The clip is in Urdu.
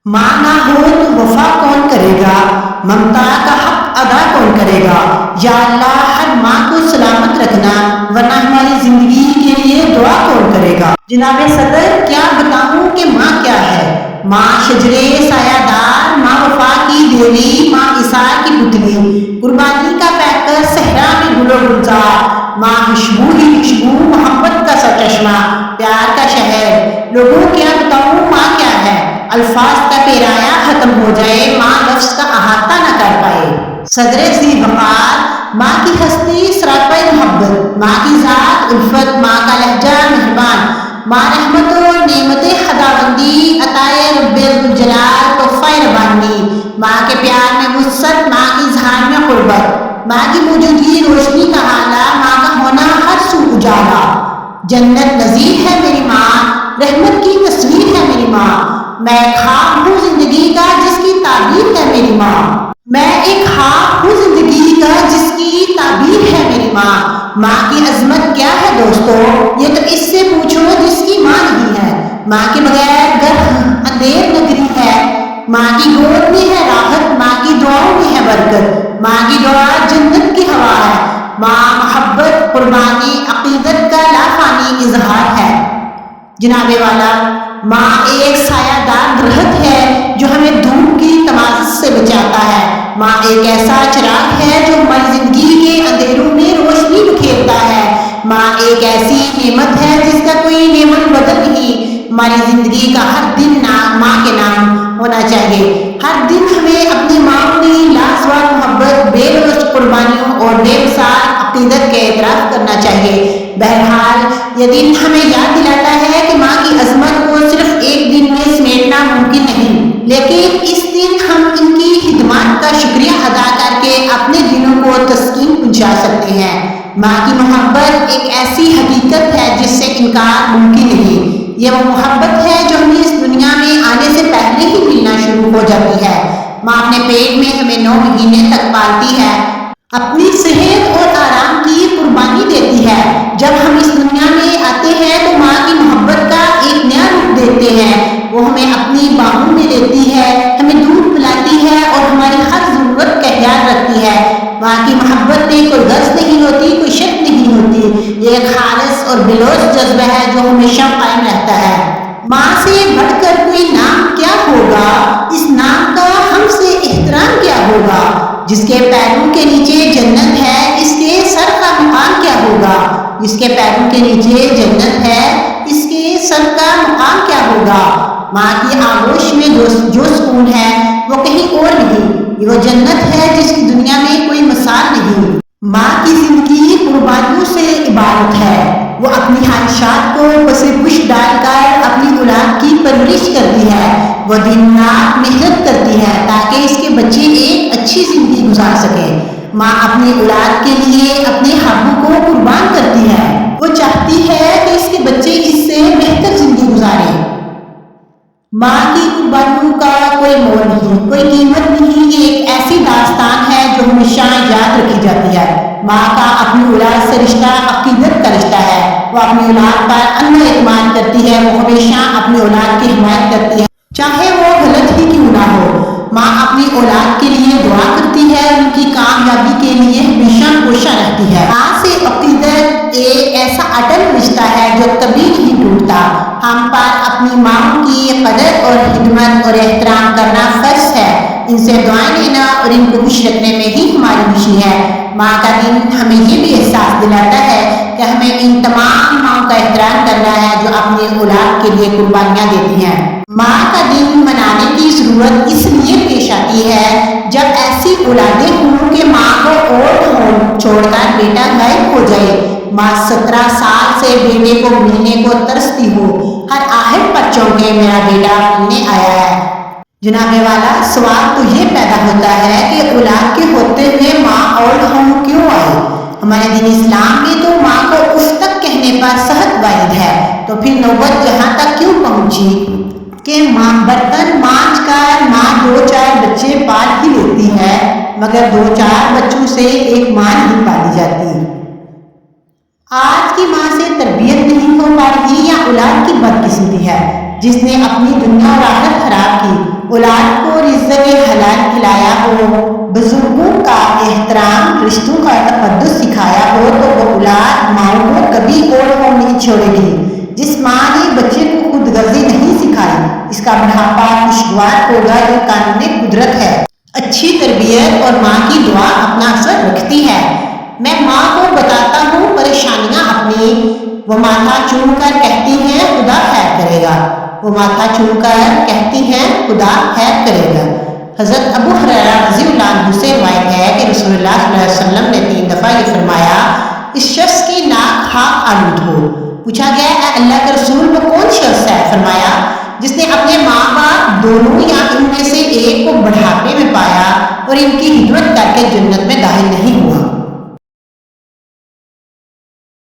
ماں نہ ہو تو وفا کون کرے گا، ممتا کا حق ادا کون کرے گا؟ یا اللہ ہر ماں کو سلامت رکھنا، ورنہ ہماری زندگی کے لیے دعا کون کرے گا؟ جناب صدر، کیا بتاؤں کہ ماں کیا ہے؟ ماں شجرے سایہ دار، ماں وفا کی دیوی، ماں عیسیٰ کی پتلی، قربانی کا پیکر صحرا میں گل و گلزار، ماں خوشبو ہی خوشبو، محبت کا سرچشمہ، پیار کا شہر۔ لوگوں کیا بتاؤں ماں کیا ہے؟ الفاظ کا پیرایا ختم ہو جائے، ماں لفظ کا احاطہ نہ کر پائے۔ صدر ذی وقار، ماں کی ہستی سراپا محبت، ماں کی ذات الفت، ماں کا لہجہ مہربان، ماں رحمت و نعمت خداوندی، عطائے رب ذوالجلال، تحفہ ربانی، ماں کے پیار میں وسعت، ماں کی اظہار میں قربت، ماں کی موجودگی روشنی کا آلہ، ماں کا ہونا ہر سو اجالا۔ جنت نظیر ہے میری ماں، رحمت کی تصویر ہے میری ماں، میں خواب ہوں زندگی کا جس کی تعبیر ہے میری ماں، میں ایک خواب ہوں زندگی کا جس کی تعبیر ہے میری ماں۔ ماں کی عظمت کیا ہے دوستو، یہ تو اس سے پوچھو جس کی ماں نہیں ہے۔ ماں کے بغیر گھر اندھیر نگری ہے، ماں کی گود میں ہے راحت، ماں کی دعاؤں میں ہے برکت، ماں کی دعا جنت کی ہوا ہے، ماں محبت، قربانی، عقیدت کا لافانی اظہار ہے۔ جناب والا، ماں ایک سایہ دار درخت ہے جو ہمیں دھوپ کی تمازت سے بچاتا ہے، ماں ایک ایسا چراغ ہے جو ہماری زندگی کے اندھیروں میں روشنی بکھیرتا ہے، ماں ایک ایسی نعمت ہے جس کا کوئی نعمت بدل نہیں۔ ہماری زندگی کا ہر دن ماں کے نام ہونا چاہیے، ہر دن ہمیں اپنی ماں کی لازوال محبت، بے لوث قربانیوں اور بے مثال عقیدت کا اعتراف کرنا چاہیے۔ بہرحال یہ دن ہمیں یاد دلاتا ہے کہ ماں کی عظمت کو صرف ایک دن میں سمیٹنا ممکن نہیں، لیکن اس دن ہم ان کی خدمات کا شکریہ ادا کر کے اپنے دلوں کو تسکین پہنچا سکتے ہیں۔ ماں کی محبت ایک ایسی حقیقت ہے جس سے انکار ممکن نہیں، یہ وہ محبت ہے جو ہمیں اس دنیا میں آنے سے پہلے ہی ملنا شروع ہو جاتی ہے۔ ماں اپنے پیٹ میں ہمیں 9 مہینے تک پالتی ہے، اپنی صحت اور آرام کی قربانی دیتی ہے۔ جب ہم اس دنیا میں آتے ہیں تو ماں کی محبت کا ایک نیا روپ دیتے ہیں، وہ ہمیں اپنی باہوں میں لیتی ہے، ہمیں دودھ پلاتی ہے اور ہماری ہر ضرورت کا خیال رکھتی ہے۔ ماں کی محبت میں کوئی غرض نہیں ہوتی، کوئی شک نہیں ہوتی، یہ ایک خالص اور بلوث جذبہ ہے جو ہمیشہ قائم رہتا ہے۔ ماں سے بڑھ کر کوئی نام کیا ہوگا، اس نام کا ہم سے احترام کیا ہوگا، جس کے پیروں کے نیچے جنت ہے اس کے سر کا مقام کیا ہوگا، جس کے پیروں کے نیچے جنت ہے اس کے سر کا مقام کیا ہوگا۔ ماں کی آغوش میں جو سکون ہے وہ کہیں اور نہیں، یہ وہ جنت ہے جس کی دنیا میں کوئی مثال نہیں۔ ماں کی زندگی قربانیوں سے عبارت ہے، وہ اپنی خواہشات کو پس پش ڈال کر اپنی اولاد کی پرورش کرتی ہے، وہ دن رات محنت کرتی ہے تاکہ اس کے بچے ایک اچھی زندگی گزار سکیں۔ ماں اپنی اولاد کے لیے اپنے خوابوں کو قربان کرتی ہے، وہ چاہتی ہے کہ اس کے بچے اس سے بہتر زندگی گزاریں۔ ماں کی قربانیوں کا کوئی مول نہیں، کوئی قیمت نہیں، یہ ایک ایسی داستان ہے جو ہمیشہ یاد رکھی جاتی ہے۔ ماں کا اپنی اولاد سے رشتہ عقیدت کا رشتہ ہے، وہ اپنی اولاد پر اندھا اعتماد کرتی ہے، وہ ہمیشہ اپنی اولاد کی حمایت کرتی ہے چاہے وہ غلط ہی کیوں نہ ہو۔ ماں اپنی اولاد کے لیے دعا کرتی ہے، ان کی کامیابی کے لیے ہمیشہ کوشاں رہتی ہے۔ ماں سے عقیدت ایک ایسا اٹل رشتہ ہے جو کبھی نہیں ٹوٹتا۔ ہم پر اپنی ماں کی قدر اور خدمت اور احترام کرنا فرض ہے، ان سے دعائیں لینا اور ان کو خوش رکھنے میں ہی ہماری خوشی ہے۔ ماں کا دن ہمیں یہ بھی احساس دلاتا ہے کہ ہمیں ان تمام ماؤں کا احترام کرنا ہے جو اپنی اولاد کے لیے قربانیاں دیتی ہیں۔ ماں کا دن منانے کی ضرورت اس لیے پیش آتی ہے جب ایسی اولادیں ہوں کہ ماں کو اور چھوڑ کر بیٹا غائب ہو جائے، ماں 17 سال سے بیٹے کو ملنے کو ترستی ہو، ہر آہٹ پر چونکے میرا بیٹا ملنے آیا ہے۔ جناب والا، سوال تو یہ پیدا ہوتا ہے کہ اولاد کے ہوتے ہوئے ماں اور ہم کیوں آئے؟ ہمارے دین اسلام میں تو ماں کو اف تک کہنے پر سخت وعید ہے، تو پھر نوبت یہاں تک کیوں پہنچی کہ ماں برتن مانج کر ماں 2-4 بچے پال ہی لیتی ہے، مگر 2-4 بچوں سے ایک ماں نہیں پالی جاتی۔ آج کی ماں سے تربیت نہیں ہو پا رہی یا اولاد کی بدقسمتی ہے جس نے اپنی دنیا اور آخرت خراب کی، اولاد کو رزق حلال کھلایا ہو، بزرگوں کا احترام، رشتوں کا تقدس سکھایا ہو تو وہ اولاد ماؤں کو کبھی اولڈ ہوم نہیں چھوڑے گی۔ جس ماں نے بچے کو خود غرضی نہیں سکھائی، اس کا بڑھاپا خوشگوار ہوگا۔ یہ قانون قدرت ہے۔ اچھی تربیت اور ماں کی دعا اپنا اثر رکھتی ہے۔ میں ماں کو بتاتا ہوں پریشانیاں اپنی، وہ ماتھا چوم کر کہتی ہیں خدا خیر کرے گا، وہ ماتھا چوم کر کہتی ہیں خدا خیر کرے گا۔ حضرت ابو ہریرہ رضی اللہ عنہ سے روایت ہے کہ رسول اللہ صلی اللہ علیہ وسلم نے 3 دفعہ یہ فرمایا، اس شخص کی ناک خاک آلود ہو۔ پوچھا گیا اے اللہ کے رسول وہ کون شخص ہے؟ فرمایا جس نے اپنے ماں باپ دونوں یا ان میں سے ایک کو بڑھاپے میں پایا اور ان کی خدمت کر کے جنت میں داخل نہیں ہوا۔